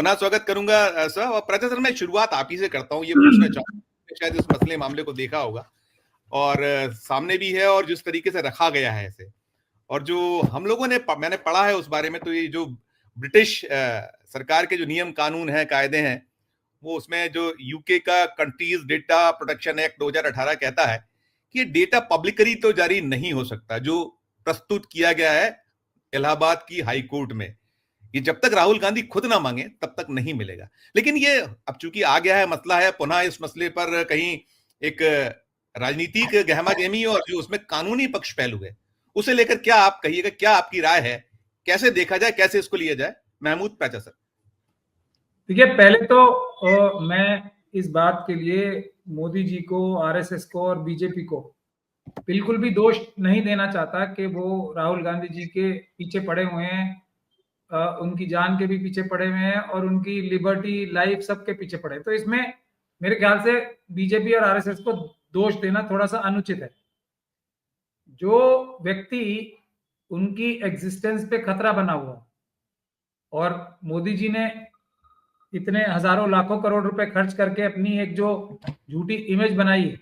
पुनः स्वागत करूंगा सर। और प्रजा सर, मैं शुरुआत आप ही से करता हूँ। ये पूछना चाहूंगा, शायद इस मसले मामले को देखा होगा और सामने भी है, और जिस तरीके से रखा गया है इसे, और जो हम लोगों ने मैंने पढ़ा है उस बारे में, तो ये जो ब्रिटिश सरकार के जो नियम कानून हैं, कायदे हैं, वो उसमें जो यूके का कंट्रीज डेटा प्रोटेक्शन एक्ट 2018 कहता है कि ये डेटा पब्लिकली तो जारी नहीं हो सकता, जो प्रस्तुत किया गया है इलाहाबाद की हाई कोर्ट में। ये जब तक राहुल गांधी खुद ना मांगे तब तक नहीं मिलेगा। लेकिन ये अब चूंकि आ गया है, मसला है, पुनः इस मसले पर कहीं एक राजनीतिक गहमा गहमी और जो उसमें कानूनी पक्ष पहलू है, उसे लेकर क्या आप कहिएगा, क्या आपकी राय है, कैसे देखा जाए, कैसे इसको लिया जाए? महमूद पैचा सर। देखिए, पहले तो मैं इस बात के लिए मोदी जी को, आरएसएस को और बीजेपी को बिल्कुल भी दोष नहीं देना चाहता कि वो राहुल गांधी जी के पीछे पड़े हुए हैं, उनकी जान के भी पीछे पड़े हुए हैं और उनकी लिबर्टी, लाइफ सबके पीछे पड़े। तो इसमें मेरे ख्याल से बीजेपी और आरएसएस को दोष देना थोड़ा सा अनुचित है। जो व्यक्ति उनकी एग्जिस्टेंस पे खतरा बना हुआ, और मोदी जी ने इतने हजारों लाखों करोड़ रुपए खर्च करके अपनी एक जो झूठी इमेज बनाई है,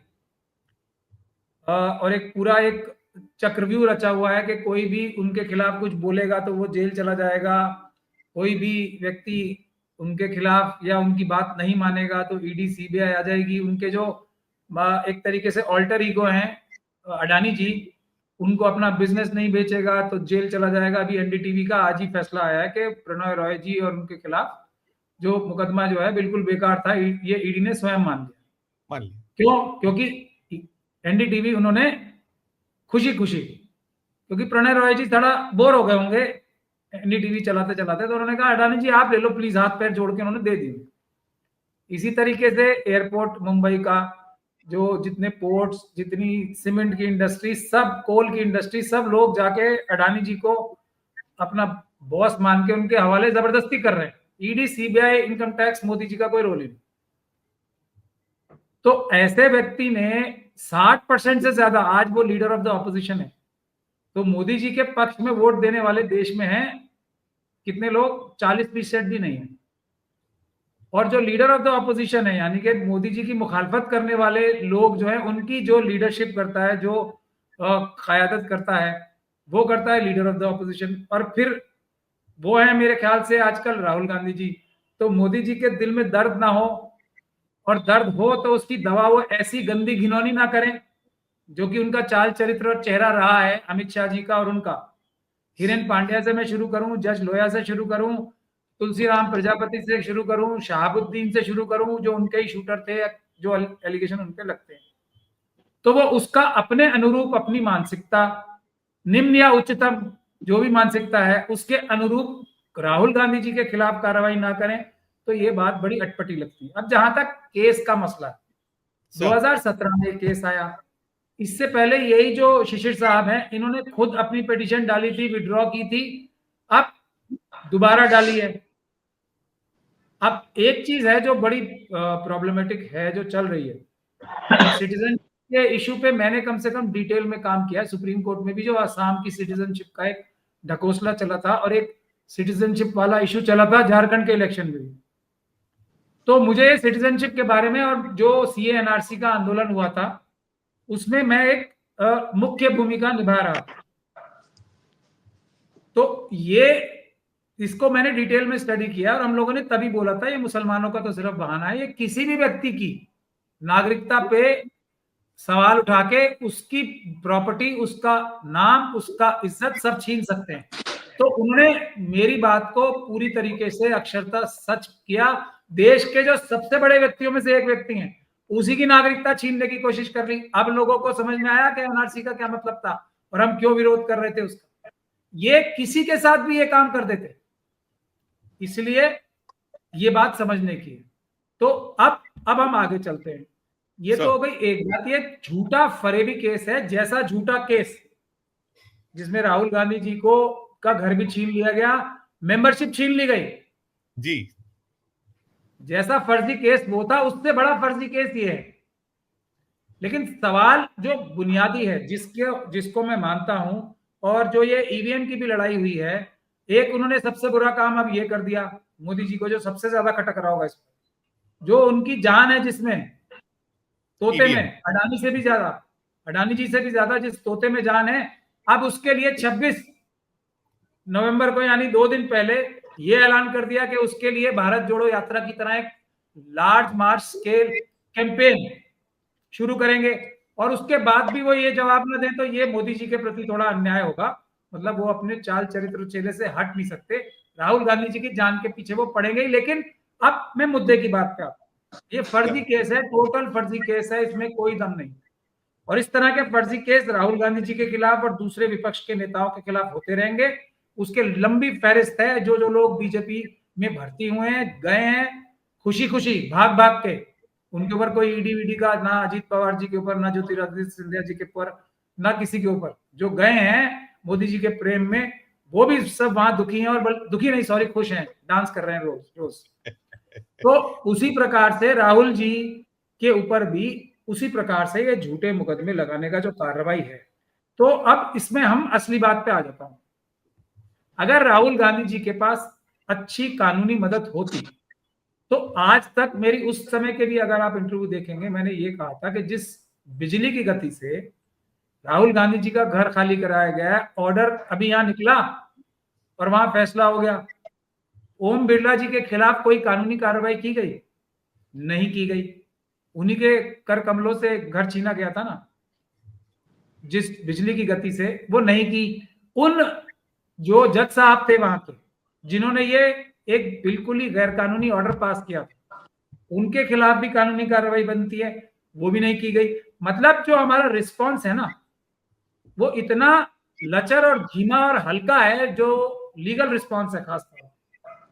और एक पूरा एक चक्रव्यूह रचा हुआ है कि कोई भी उनके खिलाफ कुछ बोलेगा तो वो जेल चला जाएगा, कोई भी व्यक्ति उनके खिलाफ या उनकी बात नहीं मानेगा तो ईडी सीबीआई आ जाएगी। उनके जो एक तरीके से ऑल्टर ईगो हैं अडानी जी, उनको अपना बिजनेस नहीं बेचेगा तो जेल चला जाएगा। अभी एनडीटीवी का आज ही फैसला आया है कि प्रणय रॉय जी और उनके खिलाफ जो मुकदमा जो है बिल्कुल बेकार था, ये ईडी ने स्वयं मान लिया। क्यों? क्योंकि एनडीटीवी उन्होंने खुशी क्योंकि प्रणय रॉय जी थोड़ा बोर हो गए होंगे एनडीटीवी चलाते चलाते, तो उन्होंने कहा अडानी जी आप ले लो प्लीज, हाथ पैर जोड़ के उन्होंने दे दिए। इसी तरीके से एयरपोर्ट मुंबई का, जो जितने पोर्ट्स, जितनी सीमेंट की इंडस्ट्री, सब कोल की इंडस्ट्री, सब लोग जाके अडानी जी को अपना बॉस मान के उनके हवाले जबरदस्ती कर रहे हैं। ED, CBI, income tax, Modi ji का कोई रोल नहीं। तो ऐसे व्यक्ति ने 60% से ज्यादा, आज वो लीडर ऑफ द ऑपोजिशन है, तो मोदी जी के पक्ष में वोट देने वाले देश में हैं कितने लोग? 40% भी नहीं है। और जो लीडर ऑफ द ऑपोजिशन है, यानी कि मोदी जी की मुखालफत करने वाले लोग जो है, उनकी जो लीडरशिप करता है, जो क़यादत करता है, वो करता है लीडर ऑफ द ऑपोजिशन। और फिर वो है मेरे ख्याल से आजकल राहुल गांधी जी। तो मोदी जी के दिल में दर्द ना हो, और दर्द हो तो उसकी दवा वो ऐसी गंदी घिनौनी ना करें जो कि उनका चाल चरित्र और चेहरा रहा है अमित शाह जी का और उनका। हिरेन पांड्या से मैं शुरू करूं, जज लोया से शुरू करूं, तुलसीराम प्रजापति से शुरू करूं, शहाबुद्दीन से शुरू करूं, जो उनके ही शूटर थे, जो एलिगेशन उनपे लगते हैं, तो वो उसका अपने अनुरूप अपनी मानसिकता, निम्न या उच्चतम जो भी मानसिकता है, उसके अनुरूप राहुल गांधी जी के खिलाफ कार्रवाई ना करें, तो ये बात बड़ी अटपटी लगती है। अब जहां तक केस का मसला, 2017 में केस आया, इससे पहले यही जो शिशिर साहब हैं, इन्होंने खुद अपनी पिटीशन डाली थी, विड्रॉ की थी, अब दोबारा डाली है। अब एक चीज है जो बड़ी प्रॉब्लमेटिक है, जो चल रही है सिटीजन के इशू पे, मैंने कम से कम डिटेल में काम किया है। सुप्रीम कोर्ट में भी जो आसाम की सिटीजनशिप का एक ढकोसला चला था, और एक सिटीजनशिप वाला इशू चला था झारखंड के इलेक्शन में भी। तो मुझे सिटीजनशिप के बारे में, और जो सीए एनआरसी का आंदोलन हुआ था, उसमें मैं एक मुख्य भूमिका निभा रहा। तो ये, इसको मैंने डिटेल में स्टडी किया, और हम लोगों ने तभी बोला था ये मुसलमानों का तो सिर्फ बहाना है, ये किसी भी व्यक्ति की नागरिकता पे सवाल उठा के उसकी प्रॉपर्टी, उसका नाम, उसका इज्जत सब छीन सकते हैं। तो उन्होंने मेरी बात को पूरी तरीके से अक्षरशः सच किया। देश के जो सबसे बड़े व्यक्तियों में से एक व्यक्ति हैं, उसी की नागरिकता छीनने की कोशिश कर ली। अब लोगों को समझ में आया कि एनआरसी का क्या मतलब था और हम क्यों विरोध कर रहे थे उसका। ये किसी के साथ भी ये काम कर देते, इसलिए ये बात समझने की है। तो अब हम आगे चलते हैं। ये तो हो गई एक बात। ये झूठा फरेबी केस है, जैसा झूठा केस जिसमें राहुल गांधी जी को का घर भी छीन लिया गया, मेंबरशिप छीन ली गई जी, जैसा फर्जी केस वो था, उससे बड़ा फर्जी केस ये है। लेकिन सवाल जो बुनियादी है, जिसको मैं मानता हूं, और जो ये ईवीएम की भी लड़ाई हुई है, एक उन्होंने सबसे बुरा काम अब ये कर दिया मोदी जी को जो सबसे ज्यादा खटक रहा होगा इसमें, जो उनकी जान है जिसमें, तोते में, अडानी से भी ज्यादा, अडानी जी से भी ज्यादा जिस तोते में जान है, अब उसके लिए 26 नवंबर को यानी 2 दिन पहले ये ऐलान कर दिया कि उसके लिए भारत जोड़ो यात्रा की तरह एक लार्ज मार्च स्केल कैंपेन शुरू करेंगे। और उसके बाद भी वो ये जवाब न दें तो ये मोदी जी के प्रति थोड़ा अन्याय होगा। मतलब वो अपने चाल चरित्र चेले से हट नहीं सकते, राहुल गांधी जी की जान के पीछे वो पड़ेंगे ही। लेकिन अब मैं मुद्दे की बात पे आता हूं, ये फर्जी केस है, टोटल फर्जी केस है, इसमें कोई दम नहीं। और इस तरह के फर्जी केस राहुल गांधी जी के खिलाफ और दूसरे विपक्ष के नेताओं के खिलाफ होते रहेंगे। उसके लंबी फहरिस्त है, जो जो लोग बीजेपी में भर्ती हुए हैं, गए हैं खुशी खुशी भाग भाग के, उनके ऊपर कोई ईडी वीडी का, ना अजीत पवार जी के ऊपर, ना ज्योतिरादित्य सिंधिया जी के ऊपर, ना किसी के ऊपर, जो गए हैं मोदी जी के प्रेम में, वो भी सब वहां दुखी हैं, और दुखी नहीं सॉरी खुश हैं, डांस कर रहे हैं रोज रोज। तो उसी प्रकार से राहुल जी के ऊपर भी उसी प्रकार से ये झूठे मुकदमे लगाने का जो कार्रवाई है। तो अब इसमें हम असली बात पे आ जाता हूं। अगर राहुल गांधी जी के पास अच्छी कानूनी मदद होती तो आज तक मेरी उस समय के भी अगर आप इंटरव्यू देखेंगे, मैंने ये कहा था कि जिस बिजली की गति से राहुल गांधी जी का घर खाली कराया गया, ऑर्डर अभी यहां निकला और वहां फैसला हो गया, ओम बिरला जी के खिलाफ कोई कानूनी कार्रवाई की गई? नहीं की गई। उन्हीं के कर कमलों से घर छीना गया था ना, जिस बिजली की गति से, वो नहीं की। उन जो जज साहब थे वहां के, जिन्होंने ये एक बिल्कुल ही गैर कानूनी ऑर्डर पास किया, उनके खिलाफ भी कानूनी कार्रवाई बनती है, वो भी नहीं की गई। मतलब जो हमारा रिस्पॉन्स है ना, वो इतना लचर और धीमा और हल्का है, जो लीगल रिस्पॉन्स है खासतौर।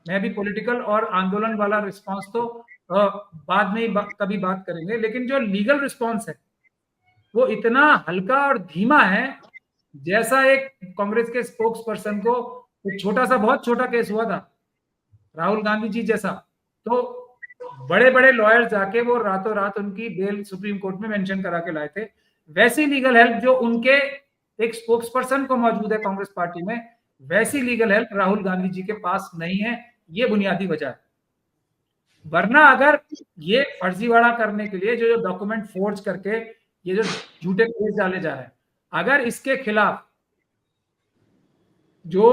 मैं भी पॉलिटिकल और आंदोलन वाला रिस्पॉन्स तो बाद में कभी बात करेंगे, लेकिन जो लीगल रिस्पॉन्स है वो इतना हल्का और धीमा है, जैसा एक कांग्रेस के स्पोक्स पर्सन को एक छोटा सा, बहुत छोटा केस हुआ था राहुल गांधी जी जैसा, तो बड़े बड़े लॉयर जाके वो रातों रात उनकी बेल सुप्रीम कोर्ट में मेंशन करा के लाए थे। वैसी लीगल हेल्प जो उनके एक स्पोक्स पर्सन को मौजूद है कांग्रेस पार्टी में, वैसी लीगल हेल्प राहुल गांधी जी के पास नहीं है। ये बुनियादी वजह है। वरना अगर ये फर्जीवाड़ा करने के लिए जो जो डॉक्यूमेंट फोर्ज करके ये जो झूठे केस डाले जा रहे हैं, अगर इसके खिलाफ जो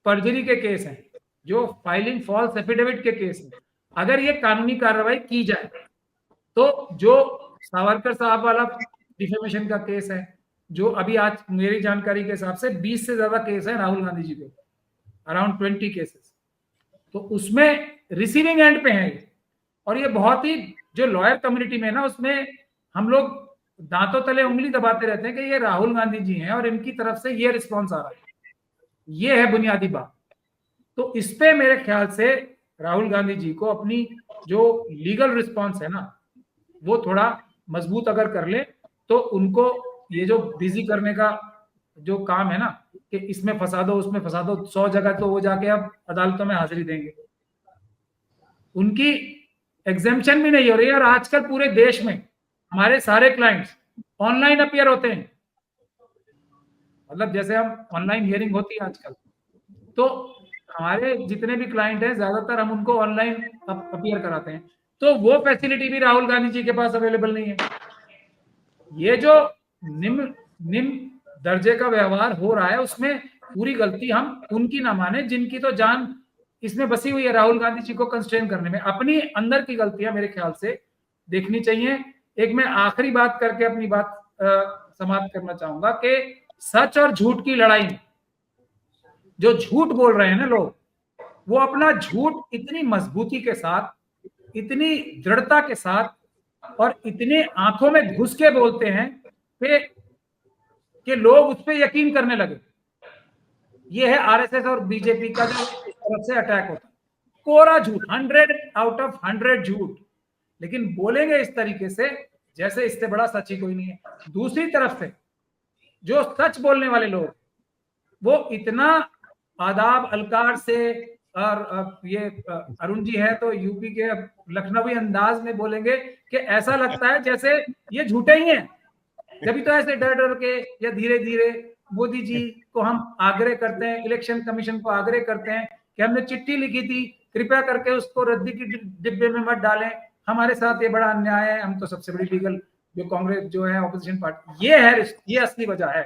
पर्जरी के केस हैं, जो फाइलिंग फॉल्स एफिडेविट के केस हैं, अगर ये कानूनी कार्रवाई की जाए तो जो सावरकर साहब वाला डिफेमेशन का केस है, जो अभी आज मेरी जानकारी के हिसाब से 20 से ज्यादा केस है राहुल गांधी जी के, अराउंड 20 केसेस, तो उसमें रिसीविंग एंड पे है। और ये बहुत ही, जो लॉयर कम्युनिटी में ना, उसमें हम लोग दांतों तले उंगली दबाते रहते हैं कि ये राहुल गांधी जी हैं और इनकी तरफ से ये रिस्पॉन्स आ रहा है। ये है बुनियादी बात। तो इस पे मेरे ख्याल से राहुल गांधी जी को अपनी जो लीगल रिस्पॉन्स है ना, वो थोड़ा मजबूत अगर कर ले, तो उनको ये जो बिजी करने का जो काम है ना, कि इसमें फंसा दो उसमें फंसा दो, 100 जगह तो वो जाके अब अदालतों में हाजिरी देंगे, उनकी एग्जेम्पशन भी नहीं हो रही है। और आजकल पूरे देश में हमारे सारे क्लाइंट्स ऑनलाइन अपीयर होते हैं। मतलब जैसे हम ऑनलाइन हियरिंग होती है आजकल, तो हमारे जितने भी क्लाइंट हैं ज्यादातर हम उनको ऑनलाइन अपीयर कराते हैं। तो वो फैसिलिटी भी राहुल गांधी जी के पास अवेलेबल नहीं है। ये जो निम्न दर्जे का व्यवहार हो रहा है, उसमें पूरी गलती हम उनकी ना माने जिनकी तो जान इसमें बसी हुई है राहुल गांधी जी को कंस्ट्रेन करने में। अपनी अंदर की गलतियां मेरे ख्याल से देखनी चाहिए। एक मैं आखिरी बात करके अपनी बात समाप्त करना चाहूंगा कि सच और झूठ की लड़ाई में जो झूठ बोल रहे हैं ना लोग, वो अपना झूठ इतनी मजबूती के साथ, इतनी दृढ़ता के साथ और इतने आंखों में घुस के बोलते हैं कि लोग उस पर यकीन करने लगे। ये है आरएसएस और बीजेपी का जो इस तरफ से अटैक होता है, कोरा झूठ, 100 आउट ऑफ 100 झूठ, लेकिन बोलेंगे इस तरीके से जैसे इससे बड़ा सच ही कोई नहीं है। दूसरी तरफ से जो सच बोलने वाले लोग, वो इतना आदाब अलकार से, और ये अरुण जी है तो यूपी के लखनवी अंदाज में बोलेंगे कि ऐसा लगता है जैसे ये झूठे ही हैं। जब तो ऐसे डर डर के या धीरे धीरे मोदी जी को हम आग्रह करते हैं, इलेक्शन कमीशन को आग्रह करते हैं कि हमने चिट्ठी लिखी थी, कृपया करके उसको रद्दी की डिब्बे में मत डालें, हमारे साथ ये बड़ा अन्याय है, हम तो सबसे बड़ी लीगल जो कांग्रेस जो है ऑपोजिशन पार्टी, ये असली वजह है।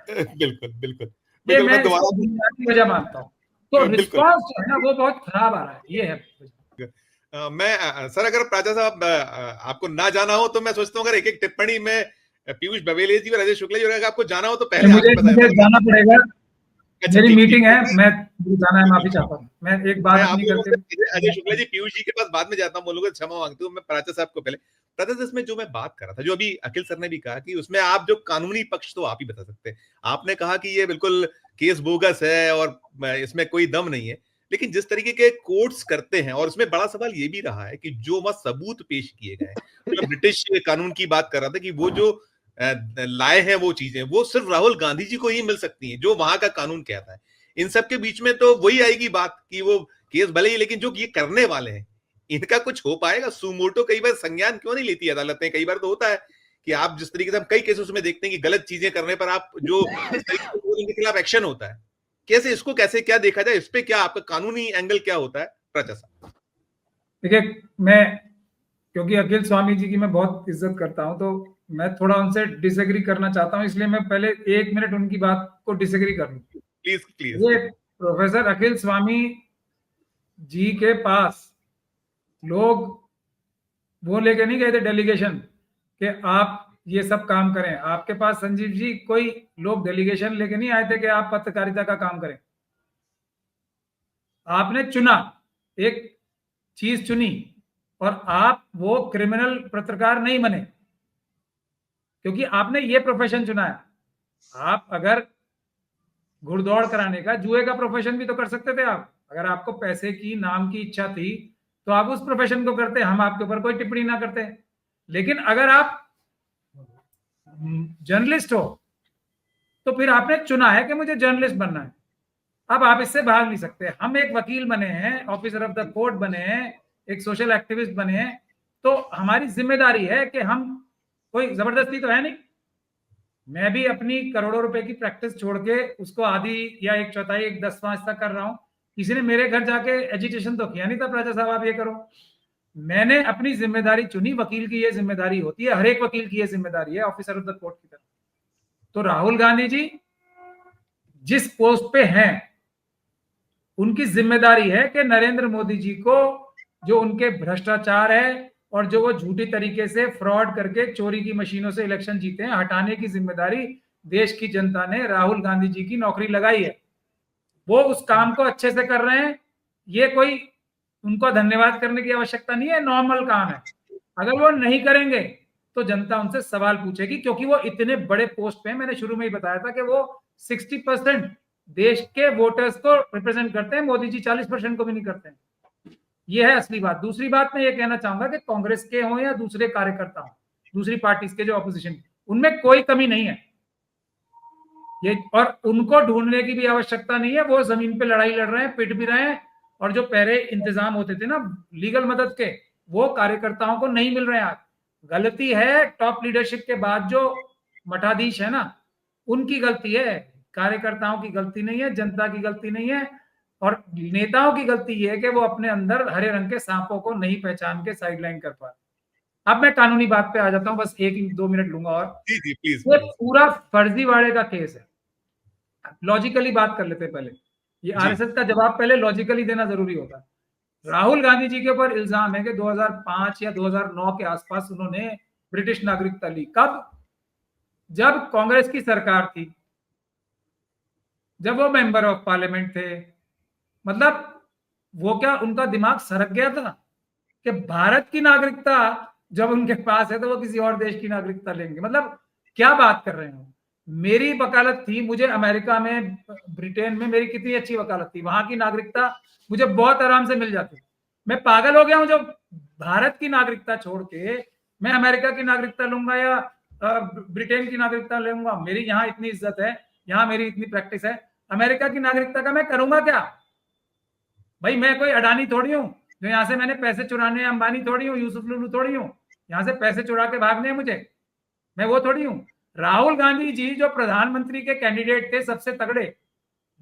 बिल्कुल बिल्कुल ये बिल्कुल, मैं मैं इसको दोबारा बुनियादी वजह मानता हूँ। तो बिल्कुल रिस्पॉन्स जो है ना वो बहुत खराब आ रहा है, ये है। मैं सर, अगर प्राचा साहब आपको ना जाना हो तो मैं सोचता हूँ अगर एक एक टिप्पणी में पीयूष बवेले जी और अजय शुक्ला जी, अगर आपको जाना हो तो पहले आप मुझे ही बताएं। मुझे जाना पड़ेगा, अच्छा, मेरी ठीक ठीक मीटिंग है, ठीक। मैं जाना है, माफी बिल्कुल, चाहता हूँ, मैं एक मैं बात आप अपनी लोगों करके। से अजय शुक्ला जी, पीयूष जी के पास बाद में जाता हूँ, बोलूंगा क्षमा मांगता हूँ मैं प्राचा साहब को पहले। प्राचा साहब, इसमें जो मैं बात कर रहा था, जो अभी अखिल सर ने भी कहा कि उसमें आप जो कानूनी पक्ष तो आप ही बता सकते हैं। आपने कहा कि ये बिल्कुल केस बोगस है और इसमें कोई दम नहीं है, लेकिन जिस तरीके के कोर्ट्स करते हैं, और उसमें बड़ा सवाल ये भी रहा है कि जो वह सबूत पेश किए गए, मैं ब्रिटिश कानून की बात कर रहा था कि वो जो लाए हैं वो चीजें, वो सिर्फ राहुल गांधी जी को ही मिल सकती हैं, जो वहां का कानून कहता है। इन सब के बीच में तो वही आएगी बात कि वो केस भले ही, लेकिन जो ये करने वाले हैं इनका कुछ हो पाएगा? सुमोटो कई बार संज्ञान क्यों नहीं लेती अदालतें? कई बार तो होता है कि आप जिस तरीके से हम कई केसेस में देखते हैं कि गलत चीजें करने पर आप जो इस तरीके से उनके खिलाफ एक्शन होता है, कैसे इसको कैसे क्या देखा जाए? इस पे क्या आपका कानूनी एंगल क्या होता है प्राचा साहब? देखिए, मैं क्योंकि अखिल स्वामी जी की मैं बहुत इज्जत करता हूं, तो मैं थोड़ा उनसे डिसएग्री करना चाहता हूं, इसलिए मैं पहले 1 मिनट उनकी बात को डिसएग्री कर लूं। Please please. ये प्रोफेसर अखिल स्वामी जी के पास लोग वो लेके नहीं गए थे डेलीगेशन कि आप ये सब काम करें। आपके पास संजीव जी कोई लोग डेलीगेशन लेके नहीं आए थे कि आप पत्रकारिता का काम करें। आपने चुना, एक चीज चुनी, और आप वो क्रिमिनल पत्रकार नहीं बने क्योंकि आपने ये प्रोफेशन चुना है। आप अगर घुड़दौड़ कराने का, जुए का प्रोफेशन भी तो कर सकते थे आप। अगर आपको पैसे की, नाम की इच्छा थी तो आप उस प्रोफेशन को करते, हम आपके ऊपर कोई टिप्पणी ना करते। लेकिन अगर आप जर्नलिस्ट हो तो फिर आपने चुना है कि मुझे जर्नलिस्ट बनना है। अब आप इससे भाग नहीं सकते। हम एक वकील बने हैं, ऑफिसर ऑफ द कोर्ट बने हैं, एक सोशल एक्टिविस्ट बने हैं, तो हमारी जिम्मेदारी है कि हम, कोई जबरदस्ती तो है नहीं। मैं भी अपनी करोड़ों रुपए की प्रैक्टिस छोड़ के उसको आधी या एक चौथाई, एक 10वां हिस्सा कर रहा हूं। किसी ने मेरे घर जाके एजुटेशन तो किया नहीं था, प्राचा साहब आप ये करो। मैंने अपनी जिम्मेदारी चुनी। वकील की ये जिम्मेदारी होती है, हर एक वकील की ये जिम्मेदारी है ऑफिसर ऑफ द कोर्ट की तरह। तो राहुल गांधी जी जिस पोस्ट पे हैं, उनकी जिम्मेदारी है कि नरेंद्र मोदी जी को, जो उनके भ्रष्टाचार है और जो वो झूठी तरीके से फ्रॉड करके चोरी की मशीनों से इलेक्शन जीते हैं, हटाने की जिम्मेदारी देश की जनता ने राहुल गांधी जी की नौकरी लगाई है। वो उस काम को अच्छे से कर रहे हैं। ये कोई उनको धन्यवाद करने की आवश्यकता नहीं है, नॉर्मल काम है। अगर वो नहीं करेंगे तो जनता उनसे सवाल पूछेगी, क्योंकि वो इतने बड़े पोस्ट पे, मैंने शुरू में ही बताया था कि वो 60% देश के वोटर्स को रिप्रेजेंट करते हैं। मोदी जी 40% को भी नहीं करते हैं। ये है असली बात। दूसरी बात मैं ये कहना चाहूंगा कि कांग्रेस के हों या दूसरे कार्यकर्ता हों, दूसरी पार्टी के जो ऑपोजिशन, उनमें कोई कमी नहीं है ये, और उनको ढूंढने की भी आवश्यकता नहीं है। वो जमीन पे लड़ाई लड़ रहे हैं, पिट भी रहे हैं, और जो पहले इंतजाम होते थे ना लीगल मदद के, वो कार्यकर्ताओं को नहीं मिल रहे हैं आज। गलती है टॉप लीडरशिप के बाद जो मठाधीश है ना, उनकी गलती है, कार्यकर्ताओं की गलती नहीं है, जनता की गलती नहीं है। और नेताओं की गलती ये है कि वो अपने अंदर हरे रंग के सांपों को नहीं पहचान के साइडलाइन कर पा रहे। अब मैं कानूनी बात पे आ जाता हूं, बस 1-2 मिनट लूंगा और। जी जी, प्लीज ये प्लीज। पूरा फर्जीवाड़े का केस है। लॉजिकली बात कर लेते हैं पहले। ये जी आरएसएस का जवाब पहले लॉजिकली देना जरूरी होता है। राहुल गांधी जी के ऊपर इल्जाम है कि 2005 या 2009 के आसपास उन्होंने ब्रिटिश नागरिकता ली। कब? जब कांग्रेस की सरकार थी, जब वो मेंबर ऑफ पार्लियामेंट थे। मतलब वो क्या उनका दिमाग सरक गया था कि भारत की नागरिकता जब उनके पास है तो वो किसी और देश की नागरिकता लेंगे? मतलब क्या बात कर रहे हैं? मेरी वकालत थी, मुझे अमेरिका में, ब्रिटेन में मेरी कितनी अच्छी वकालत थी, वहां की नागरिकता मुझे बहुत आराम से मिल जाती। मैं पागल हो गया हूं जो भारत की नागरिकता छोड़ के मैं अमेरिका की नागरिकता लूंगा या ब्रिटेन की नागरिकता लूंगा? मेरी यहाँ इतनी इज्जत है, यहाँ मेरी इतनी प्रैक्टिस है, अमेरिका की नागरिकता का मैं करूंगा क्या? भाई मैं कोई अडानी थोड़ी हूँ जो यहाँ से मैंने पैसे चुराने, अंबानी थोड़ी हूँ, यूसुफ लुलू थोड़ी हूँ, यहाँ से पैसे चुरा के भागने हैं मुझे, मैं वो थोड़ी हूँ। राहुल गांधी जी जो प्रधानमंत्री के कैंडिडेट थे सबसे तगड़े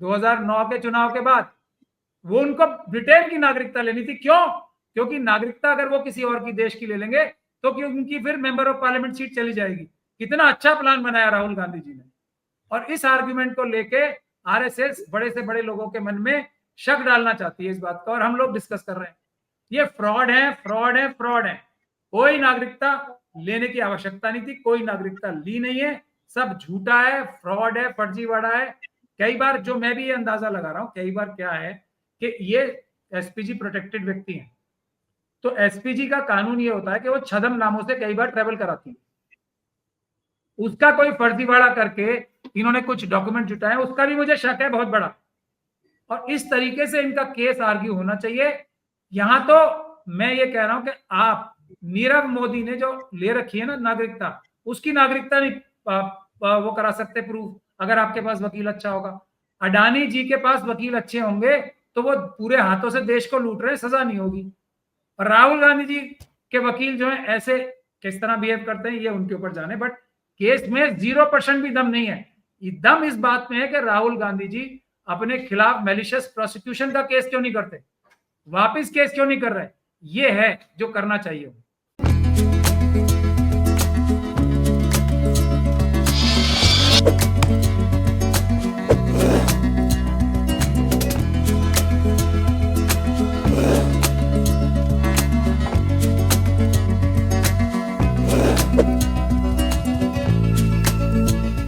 2009 के चुनाव के बाद, वो उनको ब्रिटेन की नागरिकता लेनी थी। क्यों? क्योंकि नागरिकता अगर वो किसी और की देश की ले लेंगे तो क्यों उनकी फिर मेंबर ऑफ पार्लियामेंट सीट चली जाएगी। कितना अच्छा प्लान बनाया राहुल गांधी जी ने। और इस आर्ग्यूमेंट को लेके आरएसएस बड़े से बड़े लोगों के मन में शक डालना चाहती है इस बात का, और हम लोग डिस्कस कर रहे हैं। ये फ्रॉड है, फ्रॉड है, फ्रॉड है। कोई नागरिकता लेने की आवश्यकता नहीं थी, कोई नागरिकता ली नहीं है, सब झूठा है, फ्रॉड है, फर्जीवाड़ा है। कई बार जो मैं भी ये अंदाजा लगा रहा हूं, कई बार क्या है कि ये एसपीजी प्रोटेक्टेड व्यक्ति हैं, तो एसपीजी का कानून ये होता है कि वो छद्म नामों से कई बार ट्रेवल कराती है। उसका कोई फर्जीवाड़ा करके इन्होंने कुछ डॉक्यूमेंट जुटाए, उसका भी मुझे शक है बहुत बड़ा। और इस तरीके से इनका केस आर्ग्यू होना चाहिए। यहां तो मैं ये कह रहा हूं कि आप नीरव मोदी ने जो ले रखी है ना नागरिकता, उसकी नागरिकता नहीं वो करा सकते प्रूफ, अगर आपके पास वकील अच्छा होगा। अडानी जी के पास वकील अच्छे होंगे तो वो पूरे हाथों से देश को लूट रहे हैं, सजा नहीं होगी। और राहुल गांधी जी के वकील जो है ऐसे किस तरह बिहेव करते हैं ये उनके ऊपर जाने, बट केस में 0% भी दम नहीं है। दम इस बात में है कि राहुल गांधी जी अपने खिलाफ मैलिशियस प्रोसिक्यूशन का केस क्यों नहीं करते, वापिस केस क्यों नहीं कर रहे। ये है जो करना चाहिए।